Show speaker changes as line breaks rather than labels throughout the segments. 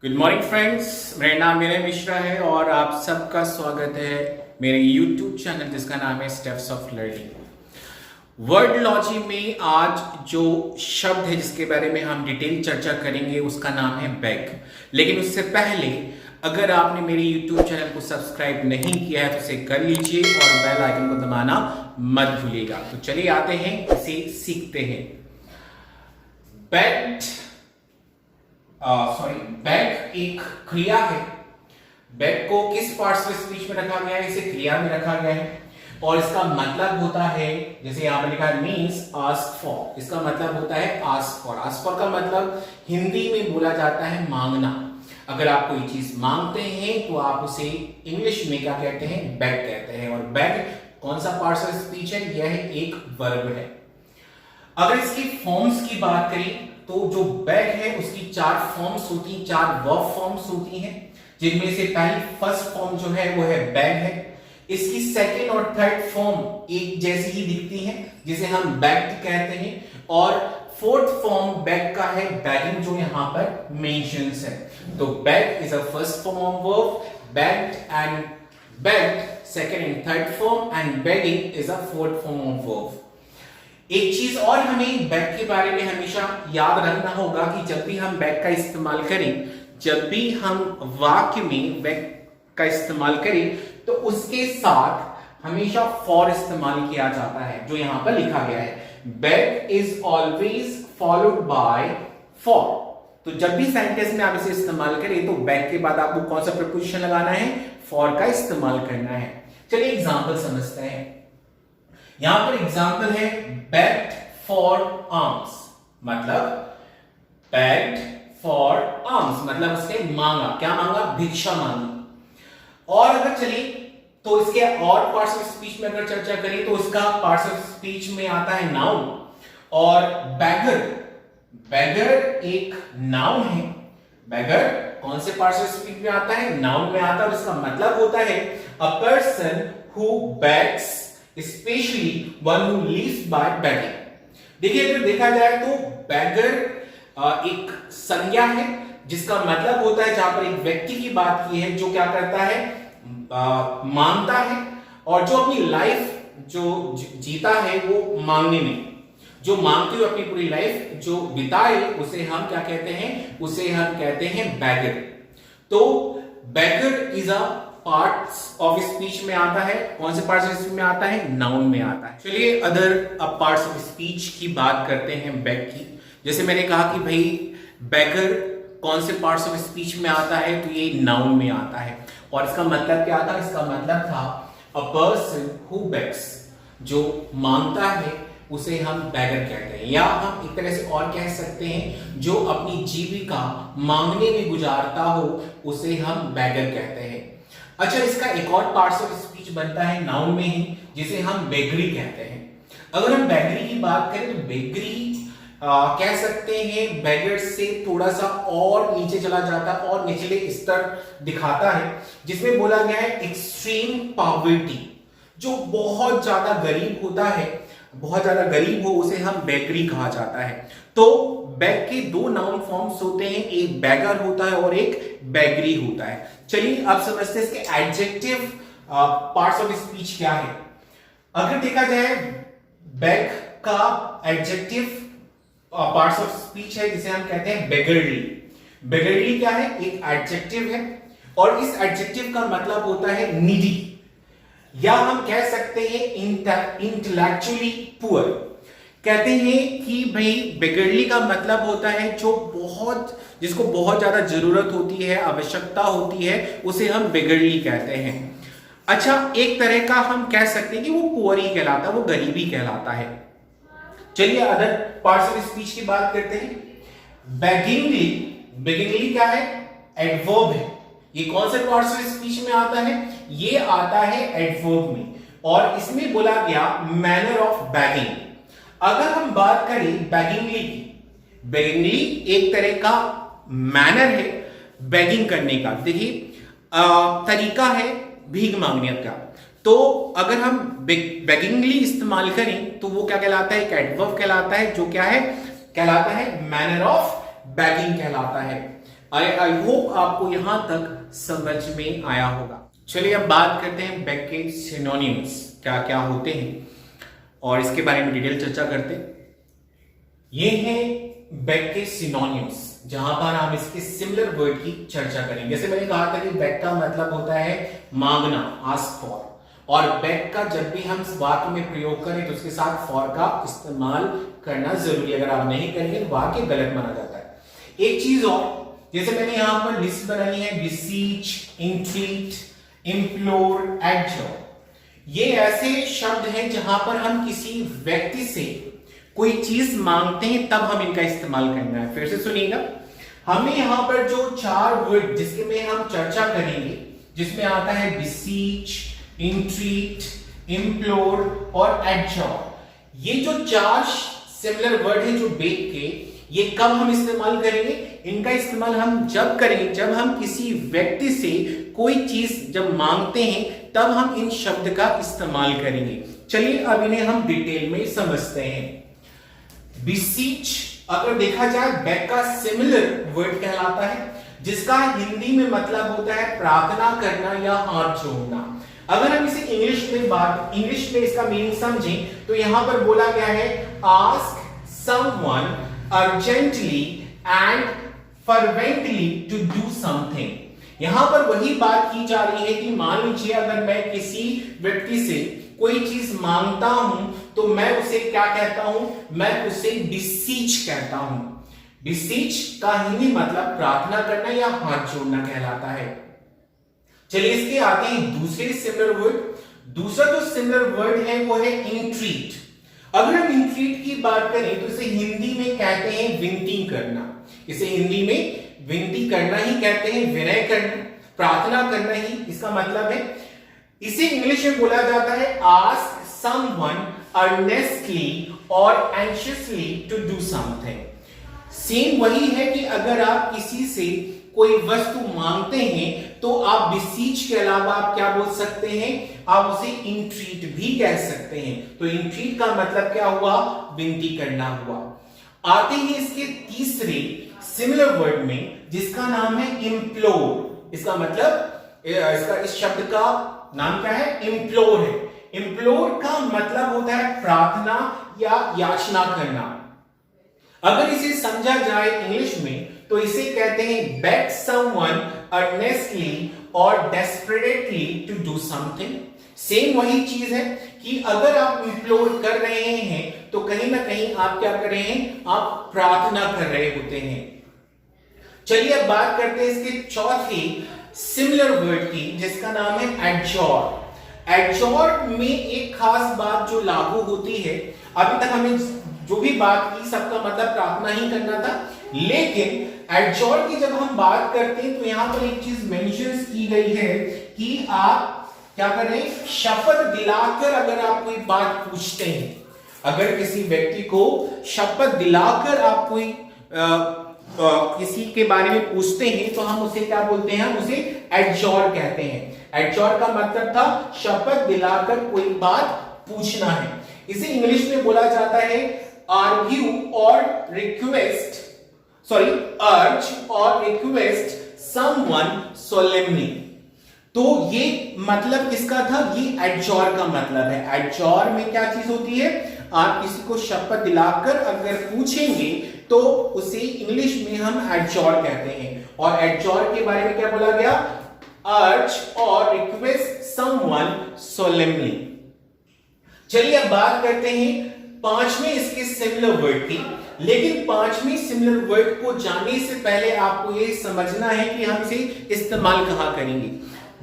Good morning friends, मेरा नाम विनय मिश्रा है और आप सबका स्वागत है मेरे यूट्यूब चैनल जिसका नाम है स्टेप्स ऑफ लर्निंग। वर्डलॉजी में आज जो शब्द है जिसके बारे में हम डिटेल चर्चा करेंगे उसका नाम है बैग। लेकिन उससे पहले अगर आपने मेरे यूट्यूब चैनल को सब्सक्राइब नहीं किया है तो इसे कर लीजिए और बेल आइकन को दबाना मत भूलिएगा। तो चलिए आते हैं, इसे सीखते हैं। बैग एक क्रिया है। बैग को किस पार्ट्स ऑफ स्पीच में रखा गया है? इसे क्रिया में रखा गया है और इसका मतलब होता है, जैसे यहां पर लिखा है मीन्स आस्क फॉर। इसका मतलब होता है आस्क फॉर। आस्क फॉर का मतलब हिंदी में बोला जाता है मांगना। अगर आप कोई चीज मांगते हैं तो आप उसे इंग्लिश में क्या कहते हैं? बैग कहते हैं। और बैग कौन सा पार्ट्स ऑफ स्पीच है? यह एक वर्ब है। अगर इसकी फॉर्म्स की बात करें तो जो बैग है उसकी चार फॉर्म्स होती हैं, चार वर्ब फॉर्म्स होती हैं, जिनमें से पहली फर्स्ट फॉर्म जो है वो है बैग है। इसकी सेकंड और थर्ड फॉर्म एक जैसी ही दिखती हैं, जिसे हम बैग्ड कहते हैं। और फोर्थ फॉर्म बैग का है बैगिंग, जो यहां पर मेंशंस है। तो bag is a first form of verb, bagged and bagged second and third form, and bagging is a fourth form of verb. एक चीज और हमें बैग के बारे में हमेशा याद रखना होगा कि जब भी हम बैग का इस्तेमाल करें, जब भी हम वाक्य में बैग का इस्तेमाल करें तो उसके साथ हमेशा फॉर इस्तेमाल किया जाता है, जो यहां पर लिखा गया है। Bag is always followed by for. तो जब भी सेंटेंस में आप इसे इस्तेमाल करें तो बैग के बाद आपको कौन सा प्रीपोजिशन लगाना है? फॉर का इस्तेमाल करना है। चलिए एग्जाम्पल समझते हैं। यहां पर एग्जाम्पल है begged for alms, मतलब begged for alms मतलब उसने मांगा। क्या मांगा? भिक्षा मांगी। और अगर चलिए तो इसके और पार्ट्स ऑफ स्पीच में अगर चर्चा करें तो इसका पार्ट्स ऑफ स्पीच में आता है नाउन और बैगर। बैगर एक नाउन है। बैगर कौन से पार्ट्स ऑफ स्पीच में आता है? नाउन में आता है और इसका मतलब होता है a person who begs, specially one who lives by begging. देखिए अगर देखा जाए तो बैगर एक संज्ञा है जिसका मतलब होता है, जहां पर एक व्यक्ति की बात की है जो क्या करता है? मांगता है और जो अपनी लाइफ जो जीता है वो मांगने में, जो मांगते हुए अपनी पूरी लाइफ जो बिताए उसे हम क्या कहते हैं? उसे हम कहते हैं बैगर। तो beggar is a parts of speech में आता है। कौन से पार्ट्स ऑफ स्पीच में आता है? नाउन में आता है। चलिए अदर पार्ट्स ऑफ स्पीच की बात करते हैं बैग की। जैसे मैंने कहा कि भाई बैगर कौन से पार्ट्स ऑफ स्पीच में आता है? तो ये नाउन में आता है। और इसका मतलब क्या था? इसका मतलब था अ पर्सन हु बेग्स, जो मांगता है उसे हम बैगर कहते हैं। या हम एक तरह से और कह सकते हैं जो अपनी जीविका मांगने में गुजारता हो उसे हम बैगर कहते हैं। अच्छा, इसका एक और पार्ट्स ऑफ स्पीच बनता है नाउन में ही, जिसे हम बेगरी कहते हैं। अगर हम बेगरी की बात करें तो बेगरी कह सकते हैं बेगर से थोड़ा सा और नीचे चला जाता है और निचले स्तर दिखाता है, जिसमें बोला गया है एक्सट्रीम पॉवर्टी। जो बहुत ज्यादा गरीब होता है, बहुत ज्यादा गरीब हो, उसे हम बेगरी कहा जाता है। तो बैग के दो नाउन फॉर्म्स होते हैं, एक बैगर होता है और एक बैगरी होता है। चलिए अब समझते हैं इसके एडजेक्टिव पार्ट्स ऑफ स्पीच क्या है। अगर देखा जाए बैग का एडजेक्टिव पार्ट्स ऑफ स्पीच है जिसे हम कहते हैं बेगरली। बेगरली क्या है? एक एडजेक्टिव है और इस एडजेक्टिव का मतलब होता है नीडी, या हम कह सकते हैं इंटेलेक्चुअली पुअर। कहते हैं कि भाई बेगरली का मतलब होता है जिसको बहुत ज्यादा जरूरत होती है, आवश्यकता होती है, उसे हम बेगरली कहते हैं। अच्छा, एक तरह का हम कह सकते हैं कि वो पुअर ही कहलाता है, वो गरीबी कहलाता है। चलिए अदर पार्ट्स ऑफ स्पीच की बात करते हैं। बेगिंगली, बेगिंगली क्या है? एडवर्ब है। ये कौन से पार्ट्स ऑफ स्पीच में आता है? ये आता है एडवर्ब में और इसमें बोला गया मैनर ऑफ बैगिंग। अगर हम बात करें बैगिंगली की, बैगिंगली एक तरह का मैनर है बैगिंग करने का। देखिए तरीका है भीख मांगने का। तो अगर हम बैगिंगली इस्तेमाल करें तो वो क्या कहलाता है? एक एडवर्ब कहलाता है, जो क्या है? कहलाता है मैनर ऑफ बैगिंग कहलाता है। आई होप आपको यहां तक समझ में आया होगा। चलिए अब बात करते हैं बैक के सिनोनिम्स क्या क्या होते हैं और इसके बारे में डिटेल चर्चा करते हैं। ये है बैक के सिनोनिम्स, जहां पर हम इसके सिमिलर वर्ड की चर्चा करेंगे। जैसे मैंने कहा था कि बैक का मतलब होता है मांगना, आस्क फॉर, और बैक का जब भी हम वाक्य में प्रयोग करें तो उसके साथ फॉर का इस्तेमाल करना जरूरी है। अगर आप नहीं करेंगे तो वाक्य गलत माना जाता है। एक चीज और, जैसे मैंने यहां पर लिस्ट बनाई है, बिसीच, इंट्रीट, इम्प्लोर, एडजोर, ये ऐसे शब्द हैं जहां पर हम किसी व्यक्ति से कोई चीज मांगते हैं तब हम इनका इस्तेमाल करना है। फिर से सुनिएगा, हमें यहां पर जो 4 वर्ड जिसके में हम चर्चा करेंगे, जिसमें आता है बिसीच, इंट्रीट, इम्प्लोर और एडजोर, ये जो 4 सिमिलर वर्ड हैं जो बैक के, ये कब हम इस्तेमाल करेंगे? इनका इस्तेमाल हम जब करेंगे जब हम किसी व्यक्ति से कोई चीज जब मांगते हैं तब हम इन शब्द का इस्तेमाल करेंगे। चलिए अब इन्हें हम डिटेल में समझते हैं। बिसीच अगर देखा जाए बैक का सिमिलर वर्ड कहलाता है, जिसका हिंदी में मतलब होता है प्रार्थना करना या हाथ जोड़ना। अगर हम इसे इंग्लिश में इसका मीनिंग समझें तो यहां पर बोला गया है ask someone urgently and fervently to do something. यहां पर वही बात की जा रही है कि मान लीजिए अगर मैं किसी व्यक्ति से कोई चीज मांगता हूं तो मैं उसे क्या कहता हूं? मैं उसे बिसीच कहता हूं। बिसीच का हिंदी मतलब प्रार्थना करना या हाथ जोड़ना कहलाता है। चलिए इसके आते हैं दूसरे सिमिलर वर्ड। दूसरा जो सिमिलर वर्ड है वो है इंट्रीट। अगर हम इंट्रीट की बात करें तो इसे हिंदी में कहते हैं विनती करना। इसे हिंदी में विनती करना ही कहते हैं, विनय करना, प्रार्थना करना ही इसका मतलब है। इसे इंग्लिश में बोला जाता है आस्क समवन अर्नेस्टली और anxiously to do something. Same वही है कि अगर आप किसी से कोई वस्तु मांगते हैं तो आप बिसीच के अलावा आप क्या बोल सकते हैं? आप उसे इंट्रीट भी कह सकते हैं। तो इंट्रीट का मतलब क्या हुआ? विनती करना हुआ। आते हैं इसके तीसरे सिमिलर वर्ड में जिसका नाम है इम्प्लोर। इसका मतलब इस शब्द का नाम क्या है? इम्प्लोर है। इम्प्लोर का मतलब होता है प्रार्थना या याचना करना। अगर इसे समझा जाए इंग्लिश में तो इसे कहते हैं बेग समवन अर्नेस्टली और desperately to do something. Same वही चीज है कि अगर आप इम्प्लोर कर रहे हैं तो कहीं ना कहीं आप क्या कर रहे हैं? आप प्रार्थना कर रहे होते हैं। चलिए अब बात करते हैं इसके चौथे सिमिलर वर्ड की, जिसका नाम है एडजोर। एडजोर में एक खास बात जो लागू होती है, अभी तक हमें जो भी बात की सबका मतलब प्रार्थना ही करना था, लेकिन एडजोर की जब हम बात करते हैं तो यहां पर एक चीज मेंशन की गई है कि आप क्या करें? शपथ दिलाकर अगर आप कोई बात पूछते हैं, अगर किसी व्यक्ति को शपथ दिलाकर आप कोई किसी के बारे में पूछते हैं तो हम उसे क्या बोलते हैं? हम उसे एडजोर कहते हैं। एडजोर का मतलब था शपथ दिलाकर कोई बात पूछना है। इसे इंग्लिश में बोला जाता है आर्ग्यू और रिक्वेस्ट, अर्ज और रिक्वेस्ट समवन सोलेमनी। तो ये मतलब किसका था? ये एडजोर का मतलब है। एडजोर में क्या चीज होती है? आप किसी को शपथ दिलाकर अगर पूछेंगे तो उसे इंग्लिश में हम एडजोर कहते हैं। और एडजोर के बारे में क्या बोला गया? अर्ज और रिक्वेस्ट समवन सोलेमनी। चलिए अब बात करते हैं पांचवें इसके सिमिलर वर्ड की। लेकिन पांचवें सिमिलर वर्ड को जानने से पहले आपको यह समझना है कि हम इसे इस्तेमाल कहां करेंगे।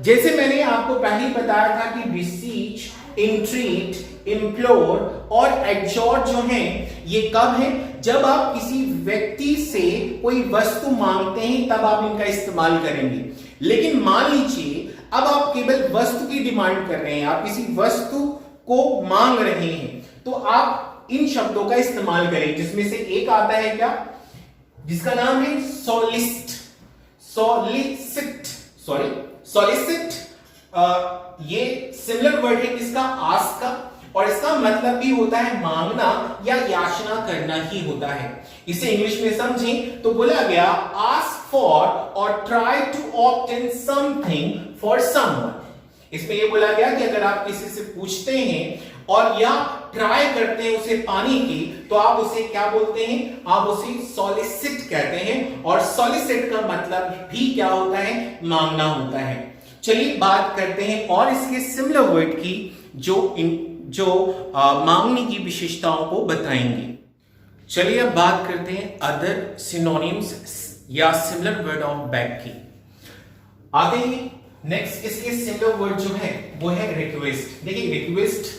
जैसे मैंने आपको पहले ही बताया था कि बिसीच, इंट्रीट, इम्प्लोर और एडजोर जो हैं ये कब है? जब आप किसी व्यक्ति से कोई वस्तु मांगते हैं तब आप इनका इस्तेमाल करेंगे। लेकिन मान लीजिए अब आप केवल वस्तु की डिमांड कर रहे हैं, आप किसी वस्तु को मांग रहे हैं, तो आप इन शब्दों का इस्तेमाल करें, जिसमें से एक आता है क्या? जिसका नाम है सॉलिसिट। ये सिमिलर वर्ड है किसका? आस्क का, और इसका मतलब भी होता है मांगना या याचना करना ही होता है। इसे इंग्लिश में समझें तो बोला गया आस्क फॉर और try to obtain something for someone. इसमें ये बोला गया कि अगर आप किसी से पूछते हैं और या ट्राई करते हैं उसे पाने की, तो आप उसे क्या बोलते हैं? आप उसे सॉलिसिट कहते हैं। और सॉलिसिट का मतलब भी क्या होता है? मांगना होता है। चलिए बात करते हैं और इसके सिमिलर वर्ड की जो मांगने की विशेषताओं को बताएंगे। चलिए अब बात करते हैं अदर सिनोनिम्स या सिमिलर वर्ड ऑफ बेग की। आगे ही नेक्स्ट इसके सिमिलर वर्ड जो है वो है रिक्वेस्ट। देखिए रिक्वेस्ट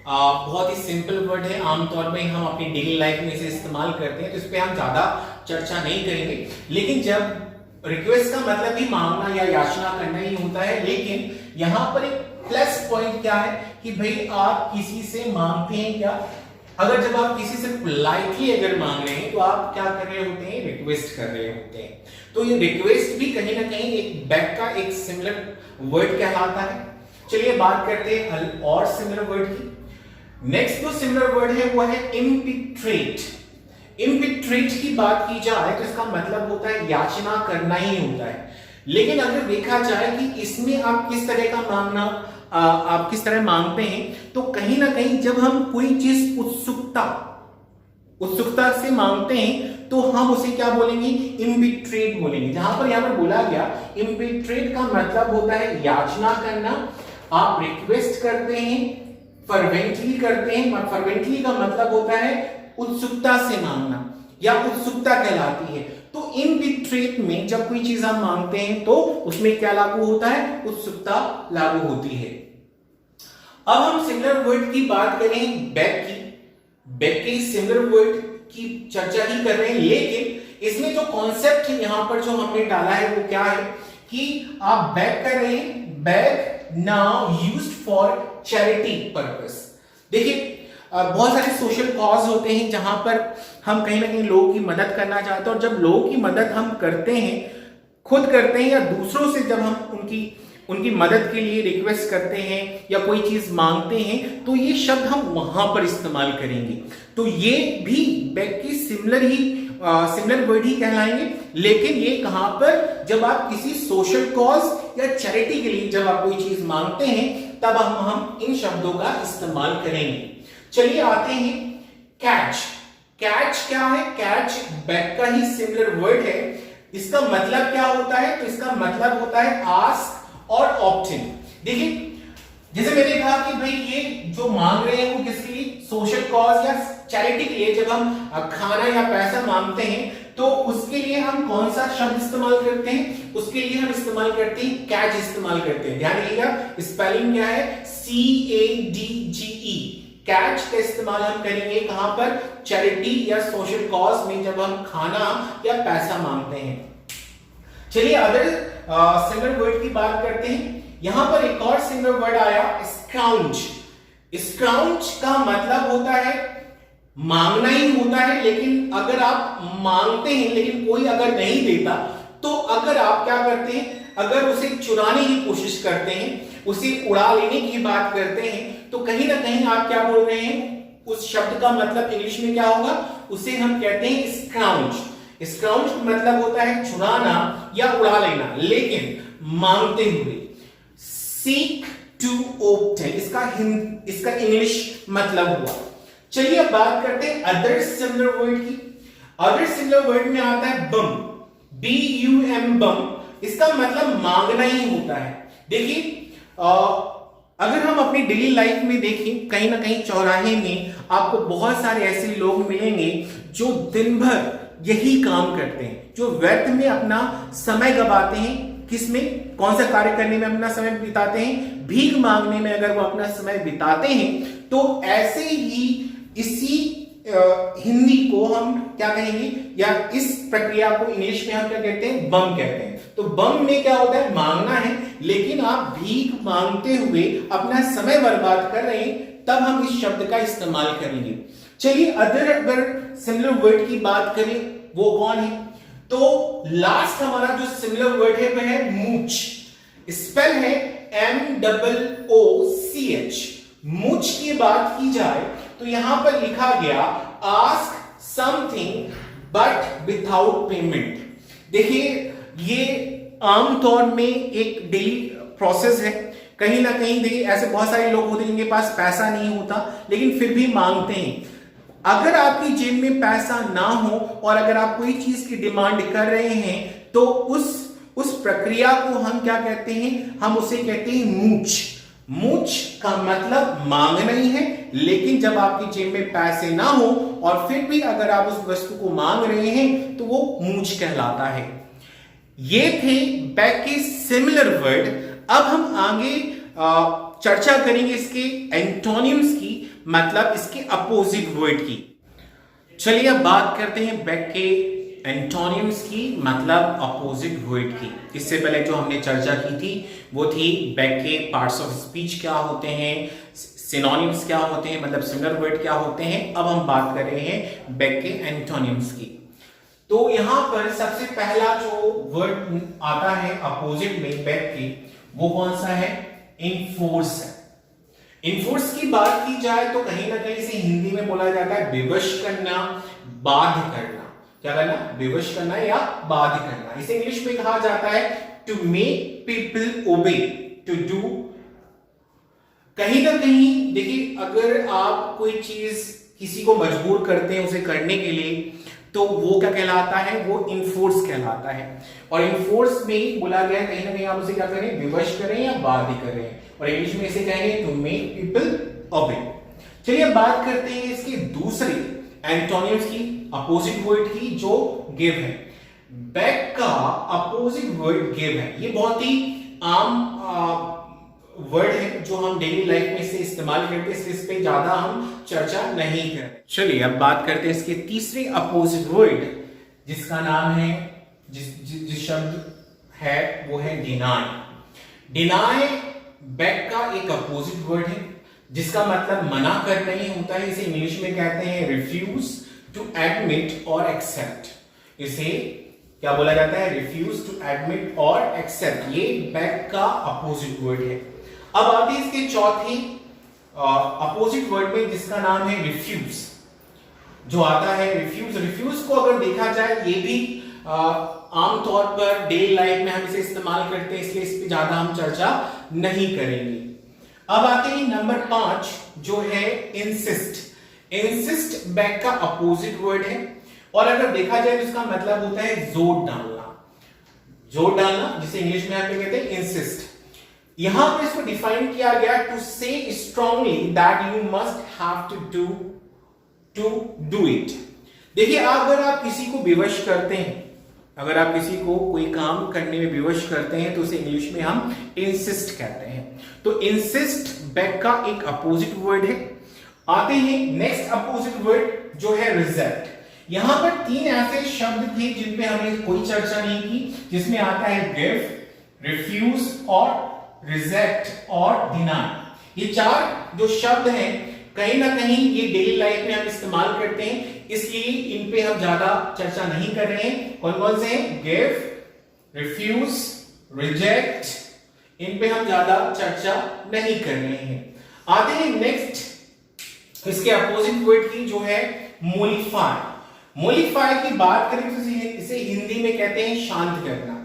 बहुत ही सिंपल वर्ड है, आमतौर में हम अपनी डेली लाइफ में इसे इस्तेमाल करते हैं, तो इस पे हम ज्यादा चर्चा नहीं करेंगे। लेकिन जब रिक्वेस्ट का मतलब ही मांगना या याचना करना ही होता है, लेकिन यहां पर एक प्लस पॉइंट क्या है कि भाई आप किसी से मांगते हैं क्या? अगर जब आप किसी से पोलाइटली अगर मांग रहे हैं तो आप क्या कर रहे होते हैं? रिक्वेस्ट कर रहे होते हैं। तो ये रिक्वेस्ट भी कहीं ना कहीं एक बेग का एक सिमिलर वर्ड कहलाता है। चलिए बात करते हैं और सिमिलर वर्ड की। नेक्स्ट जो सिमिलर वर्ड है वो है इम्पिट्रेट। इम्पिट्रेट की बात की जाए तो इसका मतलब होता है याचना करना ही होता है। लेकिन अगर देखा जाए कि इसमें आप किस तरह का मांगना आप किस तरह मांगते हैं, तो कहीं ना कहीं जब हम कोई चीज उत्सुकता से मांगते हैं तो हम उसे क्या बोलेंगे? इम्पिट्रेट बोलेंगे। जहां पर यहां पर बोला गया इम्पिट्रेट का मतलब होता है याचना करना। आप रिक्वेस्ट करते हैं, फर्वेंटली करते हैं। फर्वेंटली का मतलब होता है उत्सुकता से मांगना या उत्सुकता कहलाती है। तो इम्पिट्रेट में जब कोई चीज हम मांगते हैं तो उसमें क्या लागू होता है? उत्सुकता लागू होती है। अब हम सिमिलर वर्ड की बात करें बेग की। बेग के सिमिलर वर्ड की चर्चा ही कर रहे हैं, लेकिन इसमें जो कॉन्सेप्ट है यहां पर जो हमने डाला है वो क्या है कि आप बेग कर रहे हैं, beg now used for charity purpose. देखिए बहुत सारे सोशल कॉज होते हैं जहां पर हम कहीं ना कहीं लोगों की मदद करना चाहते हैं, और जब लोगों की मदद हम करते हैं, खुद करते हैं या दूसरों से जब हम उनकी मदद के लिए रिक्वेस्ट करते हैं या कोई चीज मांगते हैं, तो ये शब्द हम वहां पर इस्तेमाल करेंगे। तो ये भी बेग की सिमिलर वर्ड ही कहलाएंगे। लेकिन ये कहां पर? जब आप किसी सोशल कॉज या चैरिटी के लिए जब आप कोई चीज मांगते हैं, तब हम इन शब्दों का इस्तेमाल करेंगे। चलिए आते हैं कैच। कैच क्या है? कैच बेग का ही सिमिलर वर्ड है। इसका मतलब क्या होता है? तो इसका मतलब होता है आस्क और ऑप्टेन। देखिए जैसे मैंने कहा कि भाई ये जो मांग रहे हैं वो किसके लिए? सोशल कॉज या चैरिटी के लिए। जब हम खाना या पैसा मांगते हैं तो उसके लिए हम कौन सा शब्द इस्तेमाल करते हैं? उसके लिए हम इस्तेमाल करते हैं कैच इस्तेमाल करते हैं। ध्यान रखिएगा स्पेलिंग क्या है? CADGE। कैच का इस्तेमाल हम करेंगे कहां पर? चैरिटी या सोशल कॉज में जब हम खाना या पैसा मांगते हैं। चलिए अदर सिमिलर वर्ड की बात करते हैं। यहां पर एक और सिमिलर वर्ड आया स्क्राउंज। स्क्राउंज का मतलब होता है मांगना ही होता है, लेकिन अगर आप मांगते हैं लेकिन कोई अगर नहीं देता, तो अगर आप क्या करते हैं? अगर उसे चुराने की कोशिश करते हैं, उसे उड़ा लेने की बात करते हैं, तो कहीं ना कहीं आप क्या बोल रहे हैं? उस शब्द का मतलब इंग्लिश में क्या होगा? उसे हम कहते हैं स्क्राउंज। स्क्राउंज का मतलब होता है चुराना या उड़ा लेना, लेकिन मांगते हुए। सीक टू ऑब्टेन इसका इंग्लिश मतलब हुआ। चलिए अब बात करते हैं अदर सिमिलर वर्ड की। अदर सिमिलर वर्ड में आता है बम। BUM बम। इसका मतलब मांगना ही होता है। देखिए अगर हम अपनी डेली लाइफ में देखें, कहीं ना कहीं चौराहे में आपको बहुत सारे ऐसे लोग मिलेंगे जो दिन भर यही काम करते हैं, जो व्यर्थ में अपना समय गवाते हैं। किसमें? कौन सा कार्य करने में अपना समय बिताते हैं? भीख मांगने में अगर वो अपना समय बिताते हैं, तो ऐसे ही इसी हिंदी को हम क्या कहेंगे, या इस प्रक्रिया को इंग्लिश में हम क्या कहते हैं? बम कहते हैं। तो बम में क्या होता है? मांगना है, लेकिन आप भीख मांगते हुए अपना समय बर्बाद कर रहे हैं, तब हम इस शब्द का इस्तेमाल करेंगे। चलिए अगर सिमिलर वर्ड की बात करें, वो कौन है? तो लास्ट हमारा जो सिमिलर वर्ड है वह है मूच। स्पेल है MOOCH। मूच की बात की जाए तो यहां पर लिखा गया ask something but without payment. देखिए ये आमतौर में एक डेली प्रोसेस है। कहीं ना कहीं देखिए ऐसे बहुत सारे लोग होते हैं जिनके पास पैसा नहीं होता लेकिन फिर भी मांगते हैं। अगर आपकी जेब में पैसा ना हो और अगर आप कोई चीज की डिमांड कर रहे हैं तो उस प्रक्रिया को हम क्या कहते हैं, हम उसे कहते हैं मूच। मूच का मतलब मांगना ही है, लेकिन जब आपकी जेब में पैसे ना हो और फिर भी अगर आप उस वस्तु को मांग रहे हैं तो वो मूच कहलाता है। ये थे बैक के सिमिलर वर्ड। अब हम आगे चर्चा करेंगे इसके एंटोनिम्स की, मतलब इसके अपोजिट वर्ड की। चलिए अब बात करते हैं बैक के एंटोनिम्स की, मतलब अपोजिट वर्ड की। इससे पहले जो हमने चर्चा की थी वो थी बैक के पार्ट्स ऑफ स्पीच क्या होते हैं, सिनोनिम्स क्या होते हैं, मतलब सिमिलर वर्ड क्या होते हैं। अब हम बात कर रहे हैं बैक के एंटोनिम्स की। तो यहां पर सबसे पहला जो वर्ड आता है अपोजिट में बैक के, वो कौन सा है, इनफोर्स है। इनफोर्स की बात की जाए तो कहीं ना कहीं इसे हिंदी में बोला जाता है विवश करना, बाध्य करना। क्या करना, विवश करना या बाध्य करना। इसे इंग्लिश में कहा जाता है to make people obey, to do. कहीं ना कहीं देखिए अगर आप कोई चीज किसी को मजबूर करते हैं उसे करने के लिए तो वो क्या कहलाता है, वो इनफोर्स कहलाता है। और इनफोर्स में बोला गया कहीं ना कहीं आप उसे क्या करें, विवश करें या बाध्य करें। और इंग्लिश में इसे कहेंगे टू मेक पीपल ओबे। चलिए अब बात करते हैं इसके दूसरे एंटोनिम्स की, अपोजिट वर्ड की, जो गिव है। बैक का अपोजिट वर्ड गिव है। ये बहुत ही आम वर्ड है जो हम डेली लाइफ में इसे इस्तेमाल करते हैं, इसलिए इस पे ज्यादा हम चर्चा नहीं करते। चलिए अब बात करते हैं इसके तीसरे अपोजिट वर्ड, जिसका नाम है, जिस शब्द है वो है डिनाई। डिनाई बैक का एक अपोजिट वर्ड है जिसका मतलब मना करना ही होता है। इसे इंग्लिश में कहते हैं रिफ्यूज टू एडमिट और एक्सेप्ट। इसे क्या बोला जाता है, रिफ्यूज टू एडमिट और एक्सेप्ट। ये बैक का अपोजिट वर्ड है। अब आते हैं इसके चौथे अपोजिट वर्ड में, जिसका नाम है रिफ्यूज। जो आता है रिफ्यूज, रिफ्यूज को अगर देखा जाए ये भी आमतौर पर डेली लाइफ में हम इसे इस्तेमाल करते हैं, इसलिए इस पे ज्यादा हम चर्चा नहीं करेंगे। अब आते हैं नंबर 5 जो है इंसिस्ट। इंसिस्ट बैक का अपोजिट वर्ड है और अगर देखा जाए तो इसका मतलब होता है जोर डालना। जोर डालना जिसे इंग्लिश में आप कहते हैं इंसिस्ट। यहां पर इसको डिफाइन किया गया to say strongly that you must have to do it. देखिए अगर आप किसी को विवश करते हैं, अगर आप किसी को कोई काम करने में विवश करते हैं तो उसे इंग्लिश में हम इंसिस्ट कहते हैं। तो इंसिस्ट बैक का एक अपोजिट वर्ड है। आते हैं नेक्स्ट अपोजिट वर्ड जो है रिजेक्ट। यहां पर 3 ऐसे शब्द थे जिन पे हमने कोई चर्चा नहीं की, जिसमें आता है गिव, रिफ्यूज और रिजेक्ट और डिनाई। ये 4 जो शब्द हैं कहीं ना कहीं ये डेली लाइफ में हम इस्तेमाल करते हैं, इसलिए इन पे हम ज्यादा चर्चा नहीं कर रहे हैं। कौन कौन से हैं, गिव, रिफ्यूज, रिजेक्ट, इन पे हम ज्यादा चर्चा नहीं कर रहे हैं। आते हैं नेक्स्ट इसके अपोजिट वर्ड की जो है मोलिफाई। मोलिफाई की बात करें तो इसे हिंदी में कहते हैं शांत करना।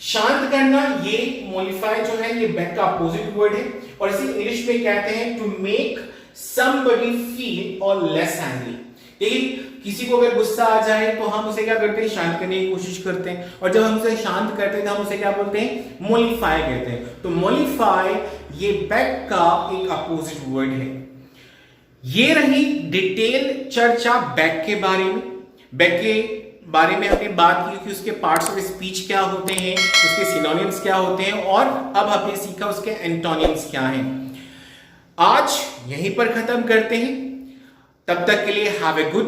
शांत करना, ये मोलिफाई जो है ये बैक का अपोजिट वर्ड है और इसे इंग्लिश में कहते हैं to make somebody feel or less angry। देखिए किसी को अगर गुस्सा आ जाए तो हम उसे क्या करते हैं, शांत करने की कोशिश करते हैं, और जब हम उसे शांत करते हैं तो हम उसे क्या बोलते हैं, मोलिफाई कहते हैं। तो मोलिफाई ये बैक का एक अपोजिट वर्ड है। ये रही डिटेल चर्चा बैक के बारे में। बैक के बारे में हमने बात की कि उसके पार्ट्स ऑफ स्पीच क्या होते हैं, उसके सिनोनिम्स क्या होते हैं, और अब हमने सीखा उसके एंटोनिम्स क्या हैं। आज यहीं पर खत्म करते हैं, तब तक के लिए हैव ए गुड